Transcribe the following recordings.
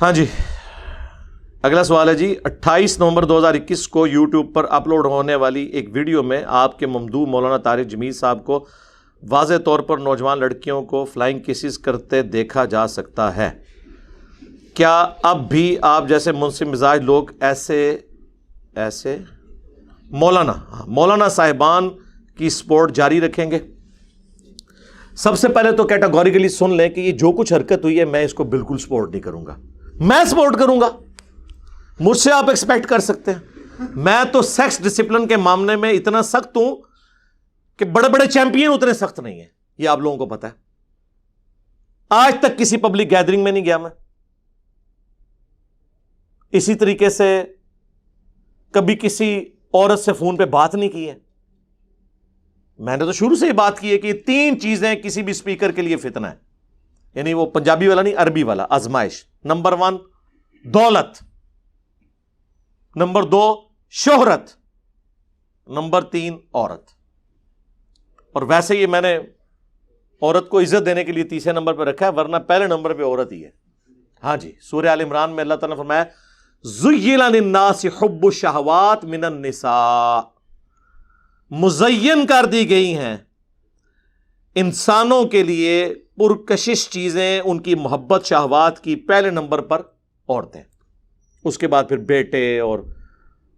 ہاں جی، اگلا سوال ہے جی، 28 نومبر 2021 کو یوٹیوب پر اپلوڈ ہونے والی ایک ویڈیو میں آپ کے ممدوح مولانا طارق جمیل صاحب کو واضح طور پر نوجوان لڑکیوں کو فلائنگ کسز کرتے دیکھا جا سکتا ہے۔ کیا اب بھی آپ جیسے منصف مزاج لوگ ایسے مولانا صاحبان کی سپورٹ جاری رکھیں گے؟ سب سے پہلے تو کیٹاگوریکلی سن لیں کہ یہ جو کچھ حرکت ہوئی ہے میں اس کو بالکل سپورٹ نہیں کروں گا۔ میں سپورٹ کروں گا؟ مجھ سے آپ ایکسپیکٹ کر سکتے ہیں؟ میں تو سیکس ڈسپلن کے معاملے میں اتنا سخت ہوں کہ بڑے بڑے چیمپئن اتنے سخت نہیں ہیں، یہ آپ لوگوں کو پتا ہے۔ آج تک کسی پبلک گیدرنگ میں نہیں گیا میں، اسی طریقے سے کبھی کسی عورت سے فون پہ بات نہیں کی ہے۔ میں نے تو شروع سے یہ بات کی ہے کہ یہ 3 چیزیں کسی بھی اسپیکر کے لیے فتنہ ہے، یعنی وہ پنجابی والا نہیں، عربی والا، آزمائش۔ نمبر 1 دولت، نمبر 2 شہرت، نمبر 3 عورت۔ اور ویسے یہ میں نے عورت کو عزت دینے کے لیے تیسرے نمبر پہ رکھا ہے، ورنہ پہلے نمبر پہ عورت ہی ہے۔ ہاں جی، سورہ آل عمران میں اللہ تعالیٰ نے فرمایا زُيِّنَ لِلنَّاسِ حُبُّ الشَّهَوَاتِ مِنَ النِّسَاءِ، مزین کر دی گئی ہیں انسانوں کے لیے پرکشش چیزیں، ان کی محبت شہوات کی پہلے نمبر پر عورتیں، اس کے بعد پھر بیٹے اور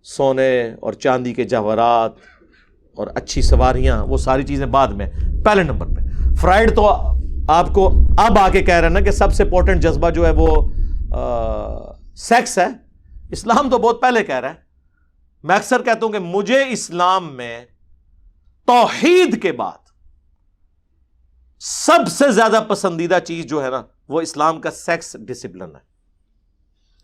سونے اور چاندی کے جواہرات اور اچھی سواریاں، وہ ساری چیزیں بعد میں، پہلے نمبر پہ۔ فرائیڈ تو آپ کو اب آ کے کہہ رہے ہیں نا کہ سب سے امپورٹنٹ جذبہ جو ہے وہ سیکس ہے، اسلام تو بہت پہلے کہہ رہا ہے۔ میں اکثر کہتا ہوں کہ مجھے اسلام میں توحید کے بعد سب سے زیادہ پسندیدہ چیز جو ہے نا وہ اسلام کا سیکس ڈسپلن ہے۔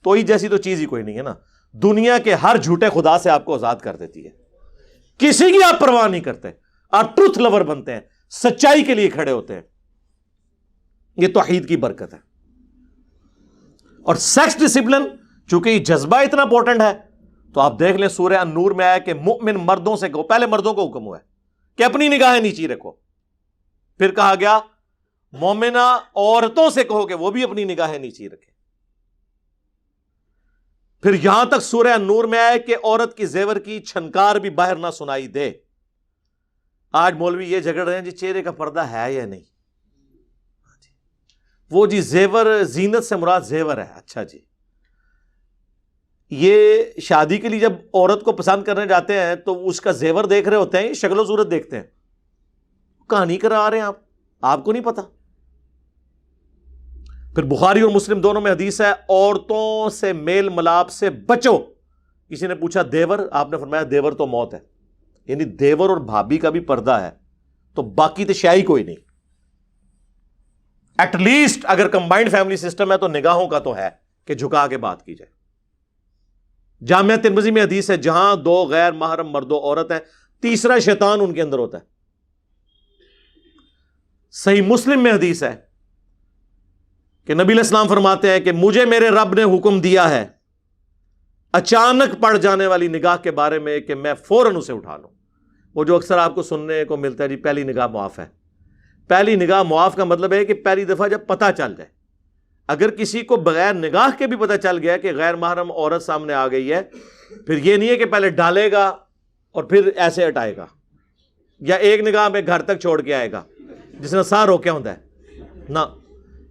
توحید جیسی تو چیز ہی کوئی نہیں ہے نا، دنیا کے ہر جھوٹے خدا سے آپ کو آزاد کر دیتی ہے، کسی کی آپ پرواہ نہیں کرتے، آپ ٹروتھ لور بنتے ہیں، سچائی کے لیے کھڑے ہوتے ہیں، یہ توحید کی برکت ہے۔ اور سیکس ڈسپلن چونکہ یہ جذبہ اتنا امپورٹنٹ ہے تو آپ دیکھ لیں سورہ النور میں آیا کہ مؤمن مردوں سے کہو، پہلے مردوں کو حکم ہوا ہے کہ اپنی نگاہیں نیچی رکھو، پھر کہا گیا مومنہ عورتوں سے کہو کہ وہ بھی اپنی نگاہیں نیچی رکھیں، پھر یہاں تک سورہ النور میں آیا کہ عورت کی زیور کی چھنکار بھی باہر نہ سنائی دے۔ آج مولوی یہ جھگڑ رہے ہیں جی چہرے کا پردہ ہے یا نہیں، وہ جی زیور زینت سے مراد زیور ہے، اچھا جی، یہ شادی کے لیے جب عورت کو پسند کرنے جاتے ہیں تو اس کا زیور دیکھ رہے ہوتے ہیں، شکل و صورت دیکھتے ہیں، کہانی کرا رہے ہیں آپ کو نہیں پتا۔ پھر بخاری اور مسلم دونوں میں حدیث ہے عورتوں سے میل ملاپ سے بچو۔ کسی نے پوچھا دیور، آپ نے فرمایا دیور تو موت ہے، یعنی دیور اور بھابھی کا بھی پردہ ہے تو باقی تو شاہی کوئی نہیں۔ ایٹ لیسٹ اگر کمبائنڈ فیملی سسٹم ہے تو نگاہوں کا تو ہے کہ جھکا کے بات کی جائے۔ جامعہ ترمذی میں حدیث ہے جہاں 2 غیر محرم مرد و عورت ہیں، تیسرا شیطان ان کے اندر ہوتا ہے۔ صحیح مسلم میں حدیث ہے کہ نبی علیہ السلام فرماتے ہیں کہ مجھے میرے رب نے حکم دیا ہے اچانک پڑ جانے والی نگاہ کے بارے میں کہ میں فوراً اسے اٹھا لوں۔ وہ جو اکثر آپ کو سننے کو ملتا ہے جی پہلی نگاہ معاف ہے۔ پہلی نگاہ معاف کا مطلب ہے کہ پہلی دفعہ جب پتہ چل جائے، اگر کسی کو بغیر نگاہ کے بھی پتہ چل گیا کہ غیر محرم عورت سامنے آ گئی ہے، پھر یہ نہیں ہے کہ پہلے ڈالے گا اور پھر ایسے ہٹائے گا، یا ایک نگاہ میں گھر تک چھوڑ کے آئے گا جس نے سا روکیا ہوتا ہے، نہ،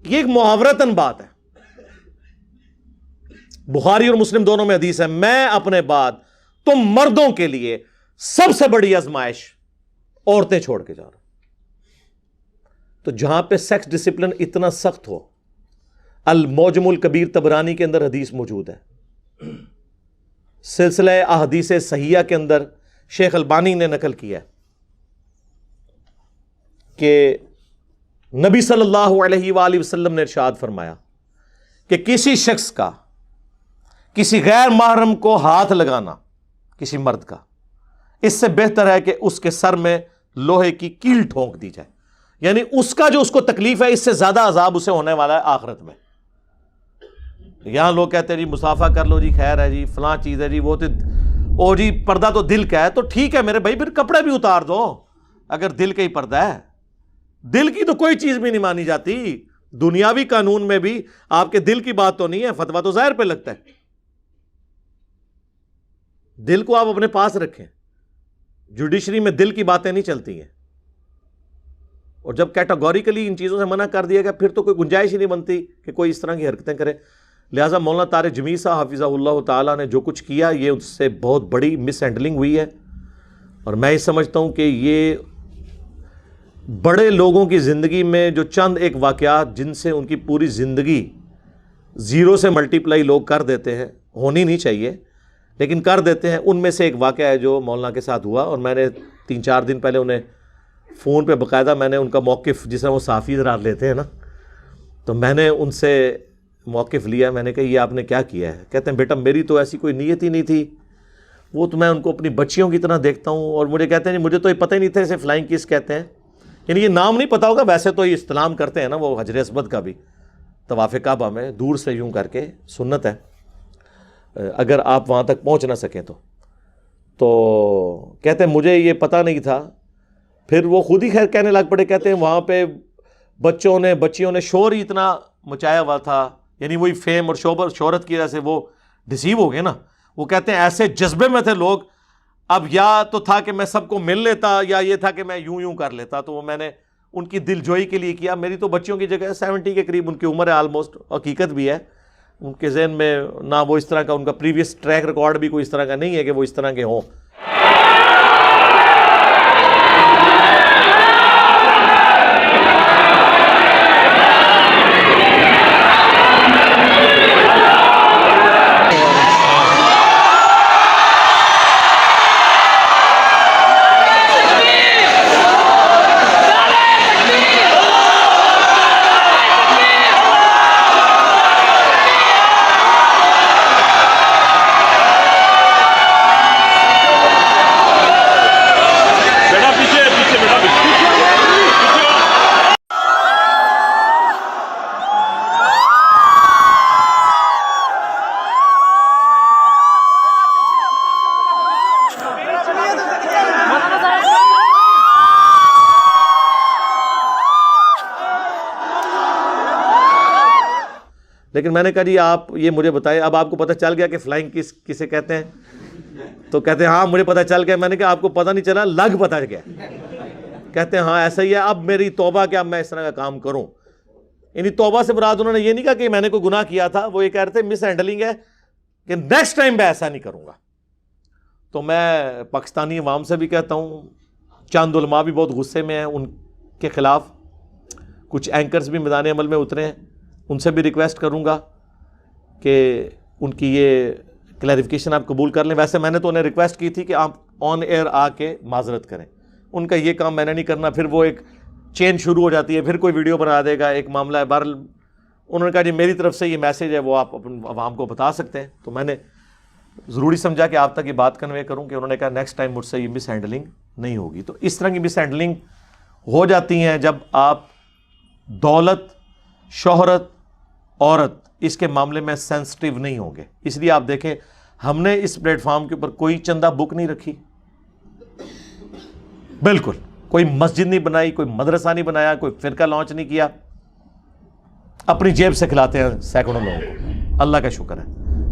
یہ ایک محاورتاً بات ہے۔ بخاری اور مسلم دونوں میں حدیث ہے میں اپنے بعد تم مردوں کے لیے سب سے بڑی آزمائش عورتیں چھوڑ کے جا رہا ہوں۔ تو جہاں پہ سیکس ڈسپلن اتنا سخت ہو، المعجم الکبیر طبرانی کے اندر حدیث موجود ہے، سلسلہ احادیث صحیحہ کے اندر شیخ البانی نے نقل کیا ہے کہ نبی صلی اللہ علیہ وآلہ وسلم نے ارشاد فرمایا کہ کسی شخص کا کسی غیر محرم کو ہاتھ لگانا، کسی مرد کا، اس سے بہتر ہے کہ اس کے سر میں لوہے کی کیل ٹھونک دی جائے، یعنی اس کا جو اس کو تکلیف ہے اس سے زیادہ عذاب اسے ہونے والا ہے آخرت میں۔ یہاں لوگ کہتے ہیں جی مصافحہ کر لو جی، خیر ہے جی، فلاں چیز ہے جی، وہ تو او جی پردہ تو دل کا ہے، تو ٹھیک ہے میرے بھائی، پھر کپڑے بھی اتار دو اگر دل کا ہی پردہ ہے۔ دل کی تو کوئی چیز بھی نہیں مانی جاتی، دنیاوی قانون میں بھی آپ کے دل کی بات تو نہیں ہے، فتویٰ تو ظاہر پہ لگتا ہے. دل کو آپ اپنے پاس رکھیں، جوڈیشری میں دل کی باتیں نہیں چلتی ہیں. اور جب کیٹاگوریکلی ان چیزوں سے منع کر دیا گیا، پھر تو کوئی گنجائش ہی نہیں بنتی کہ کوئی اس طرح کی حرکتیں کرے. لہٰذا مولانا طارق جمیل صاحب حفظہ اللہ تعالیٰ نے جو کچھ کیا، یہ اس سے بہت بڑی مس ہینڈلنگ ہوئی ہے. اور میں یہ سمجھتا ہوں کہ یہ بڑے لوگوں کی زندگی میں جو چند ایک واقعات جن سے ان کی پوری زندگی زیرو سے ملٹیپلائی لوگ کر دیتے ہیں، ہونی نہیں چاہیے لیکن کر دیتے ہیں، ان میں سے ایک واقعہ ہے جو مولانا کے ساتھ ہوا. اور میں نے 3-4 دن پہلے انہیں فون پہ باقاعدہ میں نے ان کا موقف، جس طرح وہ صحافی حضرات لیتے ہیں نا، تو میں نے ان سے موقف لیا. میں نے کہا یہ آپ نے کیا کیا ہے؟ کہتے ہیں بیٹا میری تو ایسی کوئی نیت ہی نہیں تھی، وہ تو میں ان کو اپنی بچیوں کی طرح دیکھتا ہوں. اور مجھے کہتے ہیں مجھے تو یہ پتہ ہی نہیں تھا اسے فلائنگ کس کہتے ہیں. یعنی یہ نام نہیں پتا ہوگا، ویسے تو یہ استلام کرتے ہیں نا وہ حجر اسود کا بھی طواف کعبہ میں دور سے یوں کر کے، سنت ہے اگر آپ وہاں تک پہنچ نہ سکیں تو کہتے ہیں مجھے یہ پتہ نہیں تھا. پھر وہ خود ہی خیر کہنے لگ پڑے، کہتے ہیں وہاں پہ بچیوں نے شور ہی اتنا مچایا ہوا تھا، یعنی وہی فیم اور شہرت کی وجہ سے وہ ڈسیو ہو گئے نا. وہ کہتے ہیں ایسے جذبے میں تھے لوگ، اب یا تو تھا کہ میں سب کو مل لیتا یا یہ تھا کہ میں یوں کر لیتا. تو وہ میں نے ان کی دل جوئی کے لیے کیا. میری تو بچیوں کی جگہ 70 کے قریب ان کی عمر ہے آلموسٹ، حقیقت بھی ہے. ان کے ذہن میں نہ وہ اس طرح کا ان کا پریویس ٹریک ریکارڈ بھی کوئی اس طرح کا نہیں ہے کہ وہ اس طرح کے ہوں. لیکن میں نے کہا جی آپ یہ مجھے بتائیں، اب آپ کو پتہ چل گیا کہ فلائنگ کسے کہتے ہیں؟ تو کہتے ہیں ہاں مجھے پتہ چل گیا. میں نے کہا آپ کو پتہ نہیں چلا، لگ پتہ گیا. کہتے ہیں ہاں ایسا ہی ہے. اب میری توبہ کہ اب میں اس طرح کا کام کروں. یعنی توبہ سے مراد انہوں نے یہ نہیں کہا کہ میں نے کوئی گناہ کیا تھا، وہ یہ کہہ رہے تھے مس ہینڈلنگ ہے کہ نیکسٹ ٹائم میں ایسا نہیں کروں گا. تو میں پاکستانی عوام سے بھی کہتا ہوں، چند علماء بھی بہت غصے میں ہیں ان کے خلاف، کچھ اینکرز بھی میدان عمل میں اترے ہیں، ان سے بھی ریکویسٹ کروں گا کہ ان کی یہ کلیریفیکیشن آپ قبول کر لیں. ویسے میں نے تو انہیں ریکویسٹ کی تھی کہ آپ آن ایئر آ کے معذرت کریں. ان کا یہ کام میں نے نہیں کرنا، پھر وہ ایک چین شروع ہو جاتی ہے، پھر کوئی ویڈیو بنا دے گا، ایک معاملہ ہے. بہرحال انہوں نے کہا جی میری طرف سے یہ میسیج ہے وہ آپ عوام کو بتا سکتے ہیں. تو میں نے ضروری سمجھا کہ آپ تک یہ بات کنوے کروں کہ انہوں نے کہا نیکسٹ ٹائم مجھ سے یہ مس ہینڈلنگ نہیں ہوگی. تو اس طرح کی مس ہینڈلنگ ہو جاتی ہیں جب آپ دولت، شہرت، عورت اس کے معاملے میں سینسٹیو نہیں ہوں گے. اس لیے آپ دیکھیں ہم نے اس پلیٹ فارم کے اوپر کوئی چندہ بک نہیں رکھی، بالکل کوئی مسجد نہیں بنائی، کوئی مدرسہ نہیں بنایا، کوئی فرقہ لانچ نہیں کیا. اپنی جیب سے کھلاتے ہیں سینکڑوں لوگوں کو، اللہ کا شکر ہے.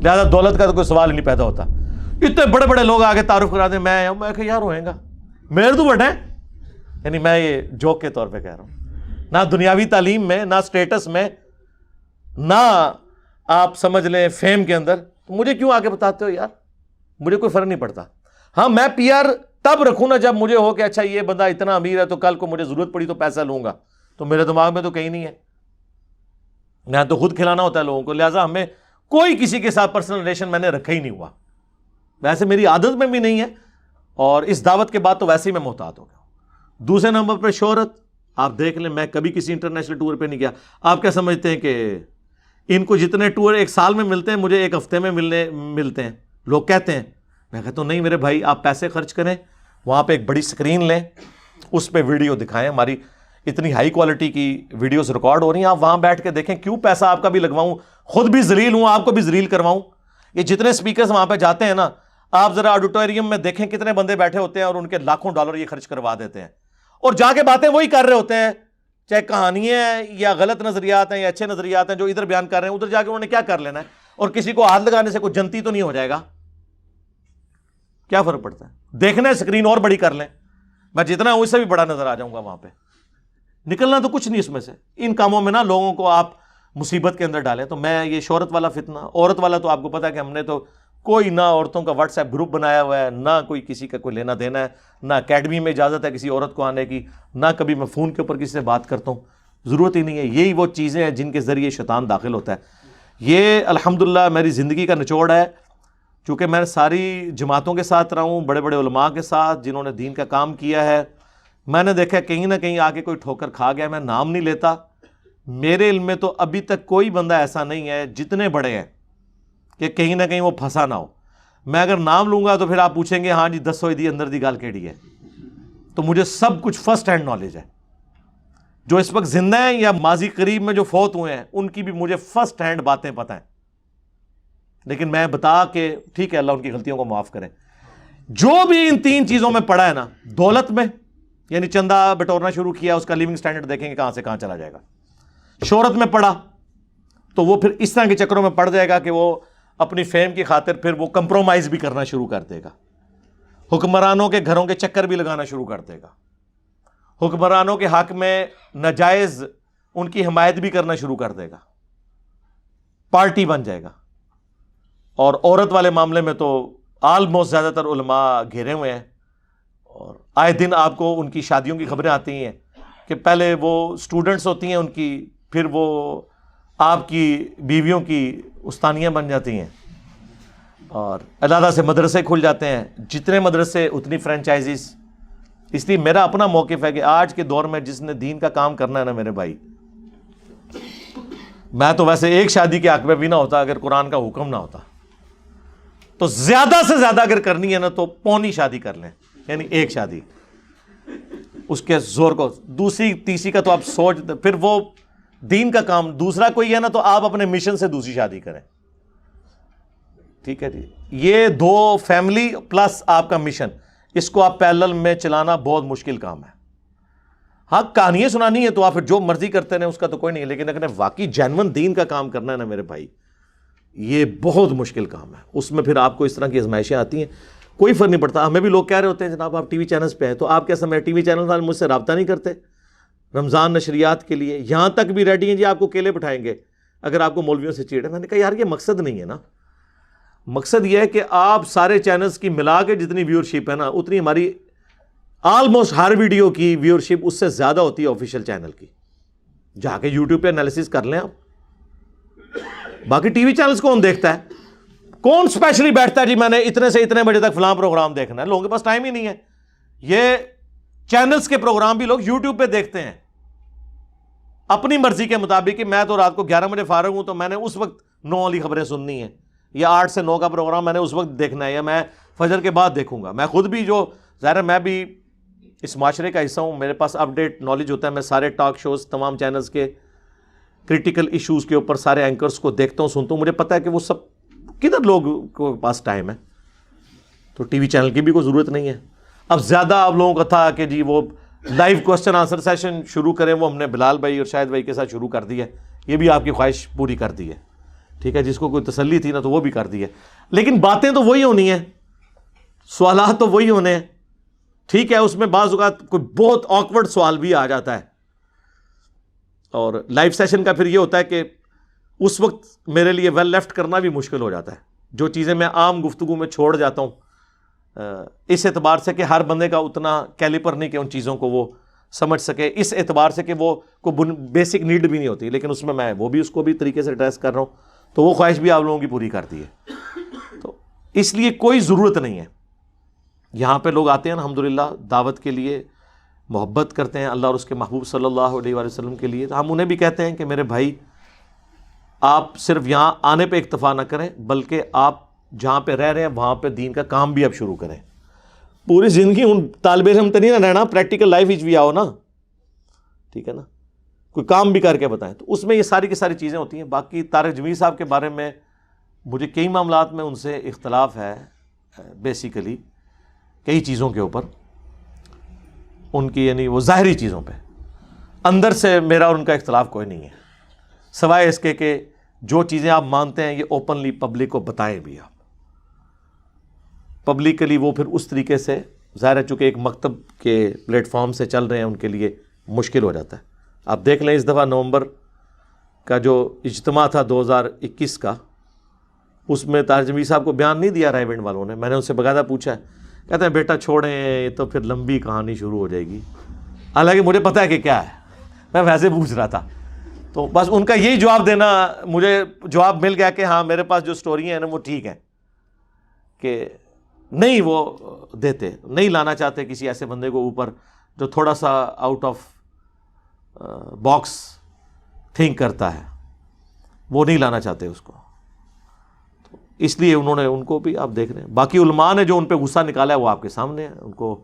لہٰذا دولت کا تو کوئی سوال ہی نہیں پیدا ہوتا. اتنے بڑے بڑے لوگ آگے تعارف کرا دیں، میں کہ یار ہوئے گا میرے تو بڑے ہیں. یعنی میں یہ جوک کے طور پہ کہہ رہا ہوں. نہ دنیاوی تعلیم میں، نہ سٹیٹس میں، نہ آپ سمجھ لیں فیم کے اندر. مجھے کیوں آگے بتاتے ہو یار؟ مجھے کوئی فرق نہیں پڑتا. ہاں میں پی آر تب رکھوں نا جب مجھے ہو کہ اچھا یہ بندہ اتنا امیر ہے تو کل کو مجھے ضرورت پڑی تو پیسہ لوں گا. تو میرے دماغ میں تو کہیں نہیں ہے، میں تو خود کھلانا ہوتا ہے لوگوں کو. لہٰذا ہمیں کوئی کسی کے ساتھ پرسنل ریلیشن میں نے رکھا ہی نہیں ہوا. ویسے میری عادت میں بھی نہیں ہے، اور اس دعوت کے بعد تو ویسے ہی میں محتاط ہو گیا. دوسرے نمبر پہ شہرت. آپ دیکھ لیں میں کبھی کسی انٹرنیشنل ٹور پہ نہیں گیا. آپ کیا سمجھتے ہیں کہ ان کو جتنے ٹور ایک سال میں ملتے ہیں مجھے ایک ہفتے میں ملتے ہیں؟ لوگ کہتے ہیں. میں کہتا ہوں نہیں میرے بھائی، آپ پیسے خرچ کریں، وہاں پہ ایک بڑی اسکرین لیں، اس پہ ویڈیو دکھائیں. ہماری اتنی ہائی کوالٹی کی ویڈیوز ریکارڈ ہو رہی ہیں، آپ وہاں بیٹھ کے دیکھیں. کیوں پیسہ آپ کا بھی لگواؤں، خود بھی ذلیل ہوں، آپ کو بھی ذلیل کرواؤں. یہ جتنے اسپیکرز وہاں پہ جاتے ہیں نا، آپ ذرا آڈیٹوریم میں دیکھیں کتنے بندے بیٹھے ہوتے ہیں اور ان کے لاکھوں ڈالر یہ خرچ کروا دیتے ہیں، اور جا کے باتیں وہی کر رہے ہوتے ہیں چاہے کہانیاں ہیں یا غلط نظریات ہیں یا اچھے نظریات ہیں جو ادھر بیان کر رہے ہیں، ادھر جا کے انہوں نے کیا کر لینا ہے؟ اور کسی کو ہاتھ لگانے سے کوئی جنتی تو نہیں ہو جائے گا، کیا فرق پڑتا ہے؟ دیکھنا ہے اسکرین اور بڑی کر لیں، میں جتنا ہوں اس سے بھی بڑا نظر آ جاؤں گا وہاں پہ، نکلنا تو کچھ نہیں اس میں سے۔ ان کاموں میں نا لوگوں کو آپ مصیبت کے اندر ڈالیں۔ تو میں یہ شہرت والا فتنہ، عورت والا تو آپ کو پتا ہے کہ ہم نے تو کوئی نہ عورتوں کا واٹس ایپ گروپ بنایا ہوا ہے، نہ کوئی کسی کا کوئی لینا دینا ہے، نہ اکیڈمی میں اجازت ہے کسی عورت کو آنے کی، نہ کبھی میں فون کے اوپر کسی سے بات کرتا ہوں، ضرورت ہی نہیں ہے۔ یہی وہ چیزیں ہیں جن کے ذریعے شیطان داخل ہوتا ہے۔ یہ الحمدللہ میری زندگی کا نچوڑ ہے، چونکہ میں ساری جماعتوں کے ساتھ رہا ہوں، بڑے بڑے علماء کے ساتھ جنہوں نے دین کا کام کیا ہے۔ میں نے دیکھا کہیں نہ کہیں آ کے کوئی ٹھوکر کھا گیا، میں نام نہیں لیتا، میرے علم میں تو ابھی تک کوئی بندہ ایسا نہیں ہے جتنے بڑے ہیں کہ کہیں نہ کہیں وہ پھنسا نہ ہو۔ میں اگر نام لوں گا تو پھر آپ پوچھیں گے ہاں جی دسو دی اندر دی گل کیڑی ہے، تو مجھے سب کچھ فرسٹ ہینڈ نالج ہے۔ جو اس وقت زندہ ہیں یا ماضی قریب میں جو فوت ہوئے ہیں ان کی بھی مجھے فرسٹ ہینڈ باتیں پتہ ہیں، لیکن میں بتا کے ٹھیک ہے اللہ ان کی غلطیوں کو معاف کرے۔ جو بھی ان تین چیزوں میں پڑا ہے نا، دولت میں یعنی چندہ بٹورنا شروع کیا، اس کا لیونگ سٹینڈرڈ دیکھیں گے کہاں سے کہاں چلا جائے گا۔ شہرت میں پڑا تو وہ پھر اس طرح کے چکروں میں پڑ جائے گا کہ وہ اپنی فیم کی خاطر پھر وہ کمپرومائز بھی کرنا شروع کر دے گا، حکمرانوں کے گھروں کے چکر بھی لگانا شروع کر دے گا، حکمرانوں کے حق میں ناجائز ان کی حمایت بھی کرنا شروع کر دے گا، پارٹی بن جائے گا۔ اور عورت والے معاملے میں تو آلموسٹ زیادہ تر علماء گھیرے ہوئے ہیں، اور آئے دن آپ کو ان کی شادیوں کی خبریں آتی ہیں کہ پہلے وہ سٹوڈنٹس ہوتی ہیں ان کی، پھر وہ آپ کی بیویوں کی استانیاں بن جاتی ہیں، اور علیحدہ سے مدرسے کھل جاتے ہیں، جتنے مدرسے اتنی فرینچائزیز۔ اس لیے میرا اپنا موقف ہے کہ آج کے دور میں جس نے دین کا کام کرنا ہے نا میرے بھائی، میں تو ویسے ایک شادی کے حق میں بھی نہ ہوتا اگر قرآن کا حکم نہ ہوتا، تو زیادہ سے زیادہ اگر کرنی ہے نا تو پونی شادی کر لیں، یعنی ایک شادی اس کے زور کو، دوسری تیسری کا تو آپ سوچ، پھر وہ دین کا کام دوسرا کوئی ہے نا تو آپ اپنے مشن سے دوسری شادی کریں، ٹھیک ہے جی۔ یہ دو فیملی پلس آپ کا مشن، اس کو آپ پیرلل میں چلانا بہت مشکل کام ہے۔ ہاں کہانیاں سنانی ہے تو آپ جو مرضی کرتے رہیں، اس کا تو کوئی نہیں، لیکن اگر واقعی جینون دین کا کام کرنا ہے نا میرے بھائی، یہ بہت مشکل کام ہے۔ اس میں پھر آپ کو اس طرح کی آزمائشیں آتی ہیں، کوئی فرق نہیں پڑتا۔ ہمیں بھی لوگ کہہ رہے ہوتے ہیں جناب آپ ٹی وی چینلز پہ ہیں، تو آپ کیا سمجھ ٹی وی چینل والے مجھ سے رابطہ نہیں کرتے رمضان نشریات کے لیے؟ یہاں تک بھی ریڈی ہیں جی آپ کو کیلے بٹھائیں گے اگر آپ کو مولویوں سے چیڑ ہے۔ میں نے کہا یار یہ مقصد نہیں ہے نا، مقصد یہ ہے کہ آپ سارے چینلز کی ملا کے جتنی ویورشپ ہے نا، اتنی ہماری آلموسٹ ہر ویڈیو کی ویورشپ اس سے زیادہ ہوتی ہے آفیشیل چینل کی۔ جا کے یوٹیوب پہ انالیسس کر لیں آپ۔ باقی ٹی وی چینلز کون دیکھتا ہے؟ کون اسپیشلی بیٹھتا ہے جی میں نے اتنے سے اتنے بجے تک فلاں پروگرام دیکھنا ہے؟ لوگوں کے پاس ٹائم ہی نہیں ہے۔ یہ چینلز کے پروگرام بھی لوگ یوٹیوب پہ دیکھتے ہیں اپنی مرضی کے مطابق، کہ میں تو رات کو 11 بجے فارغ ہوں تو میں نے اس وقت 9 والی خبریں سننی ہیں، یا 8 سے 9 کا پروگرام میں نے اس وقت دیکھنا ہے، یا میں فجر کے بعد دیکھوں گا۔ میں خود بھی جو ظاہر ہے میں بھی اس معاشرے کا حصہ ہوں، میرے پاس اپ ڈیٹ نالج ہوتا ہے، میں سارے ٹاک شوز تمام چینلز کے کریٹیکل ایشوز کے اوپر سارے اینکرز کو دیکھتا ہوں، سنتا ہوں، مجھے پتہ ہے کہ وہ سب کدھر لوگوں کے پاس ٹائم ہے، تو ٹی وی چینل کی بھی کوئی ضرورت نہیں ہے۔ اب زیادہ آپ لوگوں کا تھا کہ جی وہ لائیو کوسچن آنسر سیشن شروع کریں، وہ ہم نے بلال بھائی اور شاہد بھائی کے ساتھ شروع کر دی ہے، یہ بھی آپ کی خواہش پوری کر دی ہے، ٹھیک ہے، جس کو کوئی تسلی تھی نا تو وہ بھی کر دی ہے، لیکن باتیں تو وہی ہونی ہیں، سوالات تو وہی ہونے ہیں، ٹھیک ہے۔ اس میں بعض اوقات کوئی بہت آکورڈ سوال بھی آ جاتا ہے، اور لائیو سیشن کا پھر یہ ہوتا ہے کہ اس وقت میرے لیے ویل لیفٹ کرنا بھی مشکل ہو جاتا ہے، جو چیزیں میں عام گفتگو میں چھوڑ جاتا ہوں، اس اعتبار سے کہ ہر بندے کا اتنا کیلیپر نہیں کہ ان چیزوں کو وہ سمجھ سکے، اس اعتبار سے کہ وہ کوئی بیسک نیڈ بھی نہیں ہوتی، لیکن اس میں میں وہ بھی اس کو بھی طریقے سے ایڈریس کر رہا ہوں، تو وہ خواہش بھی آپ لوگوں کی پوری کر دی ہے۔ تو اس لیے کوئی ضرورت نہیں ہے، یہاں پہ لوگ آتے ہیں الحمدللہ دعوت کے لیے، محبت کرتے ہیں اللہ اور اس کے محبوب صلی اللہ علیہ وآلہ وسلم کے لیے، تو ہم انہیں بھی کہتے ہیں کہ میرے بھائی آپ صرف یہاں آنے پہ اکتفا نہ کریں، بلکہ آپ جہاں پہ رہ رہے ہیں وہاں پہ دین کا کام بھی آپ شروع کریں۔ پوری زندگی ان طالب علم تو نہیں نہ رہنا، پریکٹیکل لائف بھی آؤ نا، ٹھیک ہے نا، کوئی کام بھی کر کے بتائیں، تو اس میں یہ ساری کی ساری چیزیں ہوتی ہیں۔ باقی طارق جمیل صاحب کے بارے میں مجھے کئی معاملات میں ان سے اختلاف ہے، بیسیکلی کئی چیزوں کے اوپر ان کی، یعنی وہ ظاہری چیزوں پہ، اندر سے میرا اور ان کا اختلاف کوئی نہیں ہے، سوائے اس کے کہ جو چیزیں آپ مانتے ہیں یہ اوپنلی پبلک کو بتائیں بھی آپ پبلکلی، وہ پھر اس طریقے سے ظاہر ہے چونکہ ایک مکتب کے پلیٹ فارم سے چل رہے ہیں ان کے لیے مشکل ہو جاتا ہے۔ آپ دیکھ لیں اس دفعہ نومبر کا جو اجتماع تھا 2021 کا، اس میں طاہر جمیل صاحب کو بیان نہیں دیا رائے ونڈ والوں نے، میں نے ان سے باقاعدہ پوچھا ہے، کہتے ہیں بیٹا چھوڑیں یہ تو پھر لمبی کہانی شروع ہو جائے گی، حالانکہ مجھے پتہ ہے کہ کیا ہے، میں ویسے پوچھ رہا تھا، تو بس ان کا یہی جواب دینا، مجھے جواب مل گیا کہ ہاں میرے پاس جو سٹوری ہیں نا وہ ٹھیک ہے، کہ نہیں وہ دیتے، نہیں لانا چاہتے کسی ایسے بندے کو اوپر جو تھوڑا سا آؤٹ آف باکس تھنک کرتا ہے، وہ نہیں لانا چاہتے اس کو، اس لیے انہوں نے ان کو بھی آپ دیکھ رہے ہیں۔ باقی علماء نے جو ان پہ غصہ نکالا ہے وہ آپ کے سامنے ہے، ان کو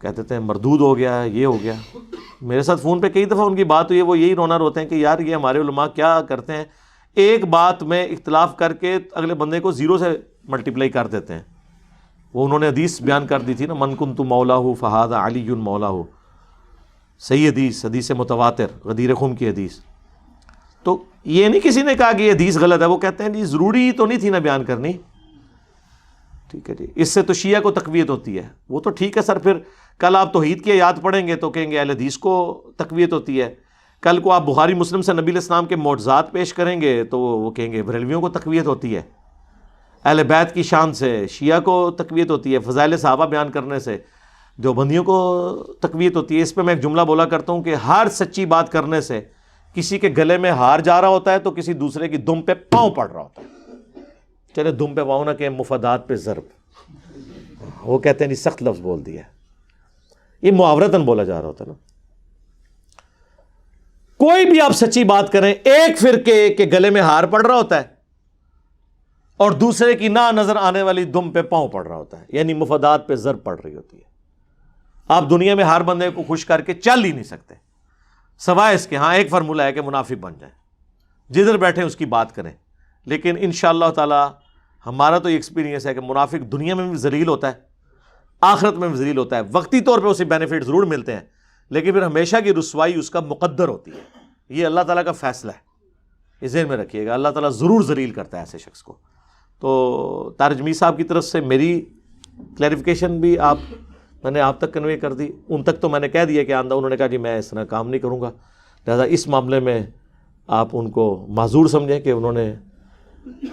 کہتے تھے مردود ہو گیا، یہ ہو گیا۔ میرے ساتھ فون پہ کئی دفعہ ان کی بات ہوئی ہے، وہ یہی رونا روتے ہیں کہ یار یہ ہمارے علماء کیا کرتے ہیں، ایک بات میں اختلاف کر کے اگلے بندے کو زیرو سے ملٹیپلائی کر دیتے ہیں۔ وہ انہوں نے حدیث بیان کر دی تھی نا، من کنت مولاہ فہذا علی مولاہ، صحیح حدیث متواتر، غدیر خم کی حدیث۔ تو یہ نہیں کسی نے کہا کہ یہ حدیث غلط ہے، وہ کہتے ہیں جی ضروری تو نہیں تھی نا بیان کرنی، ٹھیک ہے جی، اس سے تو شیعہ کو تقویت ہوتی ہے، وہ تو ٹھیک ہے سر، پھر کل آپ توحید کی آیات پڑھیں گے تو کہیں گے اہل حدیث کو تقویت ہوتی ہے، کل کو آپ بخاری مسلم سے نبی علیہ السلام کے معجزات پیش کریں گے تو وہ کہیں گے بریلویوں کو تقویت ہوتی ہے، اہل بیت کی شان سے شیعہ کو تقویت ہوتی ہے، فضائل صحابہ بیان کرنے سے دیوبندیوں کو تقویت ہوتی ہے۔ اس پہ میں ایک جملہ بولا کرتا ہوں کہ ہر سچی بات کرنے سے کسی کے گلے میں ہار جا رہا ہوتا ہے تو کسی دوسرے کی دم پہ پاؤں پڑ رہا ہوتا ہے، چلے دم پہ پاؤں نہ کہ مفادات پہ ضرب، وہ کہتے ہیں جی سخت لفظ بول دیا، یہ محاورتاً بولا جا رہا ہوتا ہے نا۔ کوئی بھی آپ سچی بات کریں، ایک فرقے کے گلے میں ہار پڑ رہا ہوتا ہے اور دوسرے کی نہ نظر آنے والی دم پہ پاؤں پڑ رہا ہوتا ہے، یعنی مفادات پہ ضرب پڑ رہی ہوتی ہے۔ آپ دنیا میں ہر بندے کو خوش کر کے چل ہی نہیں سکتے، سوائے اس کے ہاں ایک فارمولہ ہے کہ منافق بن جائیں، جدھر بیٹھیں اس کی بات کریں، لیکن انشاءاللہ تعالی ہمارا تو یہ ایکسپیرینس ہے کہ منافق دنیا میں بھی ذلیل ہوتا ہے، آخرت میں بھی ذلیل ہوتا ہے، وقتی طور پہ اسے بینیفٹ ضرور ملتے ہیں لیکن پھر ہمیشہ کی رسوائی اس کا مقدر ہوتی ہے، یہ اللہ تعالیٰ کا فیصلہ ہے، یہ ذہن میں رکھیے گا، اللہ تعالیٰ ضرور ذلیل کرتا ہے ایسے شخص کو۔ تو طارق جمیل صاحب کی طرف سے میری کلیریفیکیشن بھی میں نے آپ تک کنوے کر دی، ان تک تو میں نے کہہ دیا کہ آندہ، انہوں نے کہا جی میں اس طرح کام نہیں کروں گا، لہذا اس معاملے میں آپ ان کو معذور سمجھیں کہ انہوں نے،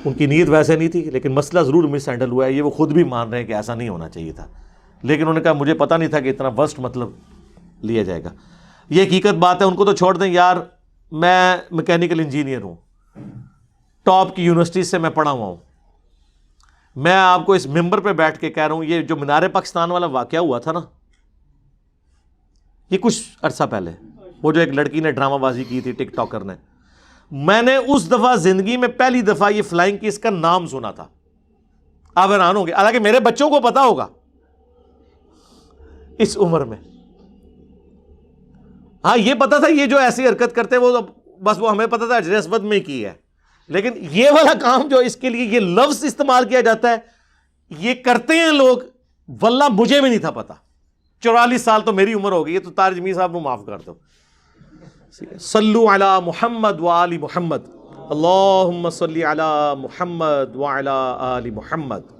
ان کی نیت ویسے نہیں تھی لیکن مسئلہ ضرور مس ہینڈل ہوا ہے، یہ وہ خود بھی مان رہے ہیں کہ ایسا نہیں ہونا چاہیے تھا، لیکن انہوں نے کہا مجھے پتہ نہیں تھا کہ اتنا ورسٹ مطلب لیا جائے گا۔ یہ حقیقت بات ہے، ان کو تو چھوڑ دیں یار، میں میکینیکل انجینئر ہوں، ٹاپ کی یونیورسٹی سے میں پڑھا ہوا ہوں، میں آپ کو اس ممبر پہ بیٹھ کے کہہ رہا ہوں یہ جو مینار پاکستان والا واقعہ ہوا تھا نا، یہ کچھ عرصہ پہلے، وہ جو ایک لڑکی نے ڈرامہ بازی کی تھی ٹک ٹاکر نے، میں نے اس دفعہ زندگی میں پہلی دفعہ یہ فلائنگ کیس کا نام سنا تھا، آپ حیران ہوں گے، حالانکہ میرے بچوں کو پتا ہوگا اس عمر میں، ہاں یہ پتا تھا یہ جو ایسی حرکت کرتے وہ بس وہ ہمیں پتا تھا اجر اسود میں کی ہے، لیکن یہ والا کام جو اس کے لیے یہ لفظ استعمال کیا جاتا ہے یہ کرتے ہیں لوگ، واللہ مجھے بھی نہیں تھا پتا، 44 سال تو میری عمر ہو گئی ہے، تو طارق جمیل صاحب کو معاف کر دو۔ صلو علی محمد وآل محمد، اللہم صلی علی محمد وعلی آل محمد۔